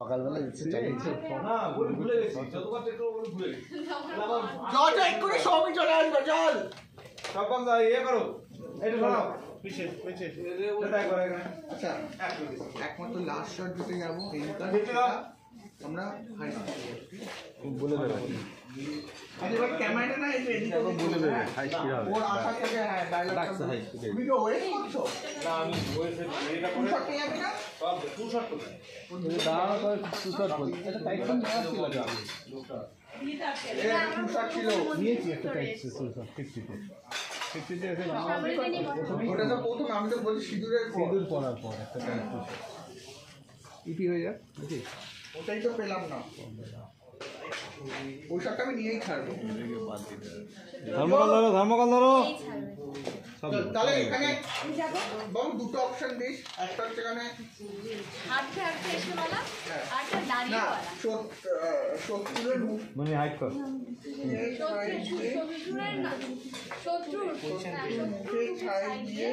সকালবেলা ইচ্ছে না ভুলে গেছি যতবার একটু ভুলে গেছি জল এক্ষুনি সবই চলে আসবে জল সব কম যাই ইয়ে করো এটা শোনাও আচ্ছা একমাত্র লাস্ট শট যেতে যাবো আমরা বলে দেবো ক্যামেরাটা না এদিকে বলে দেবে হাই স্পিড হবে ওর আশা থেকে হ্যাঁ ডায়লগ হাই স্পিড তুমি কি ওয়েট করছো না আমি ওয়েট এটা করে শট যাবে না সব টু শট করতে দাঁড়া করে টু শট বল এটা টাইট করে নেওয়া ছিল যা এটা টু শট ছিল নিয়েছি একটা টাইট ছিল টু শট 50 তে এসে ওটা তো প্রথম আমি তো বলছি সিঁদুর পরার পর একটা টাইট টু শট ইপি হয়ে যাক বুঝি ওটাই তো পেলাম না ওই শটটা আমি নিয়েই ছাড়বো ধর্মকাল ধরো তাহলে এখানে বল দুটো অপশন দিস একটা হচ্ছে এখানে হাঁটতে হাঁটতে এসে বলা আরটা দাঁড়িয়ে বলা শত্রুর মানে হাইট কর শত্রুর না শত্রুর মুখে ছাই দিয়ে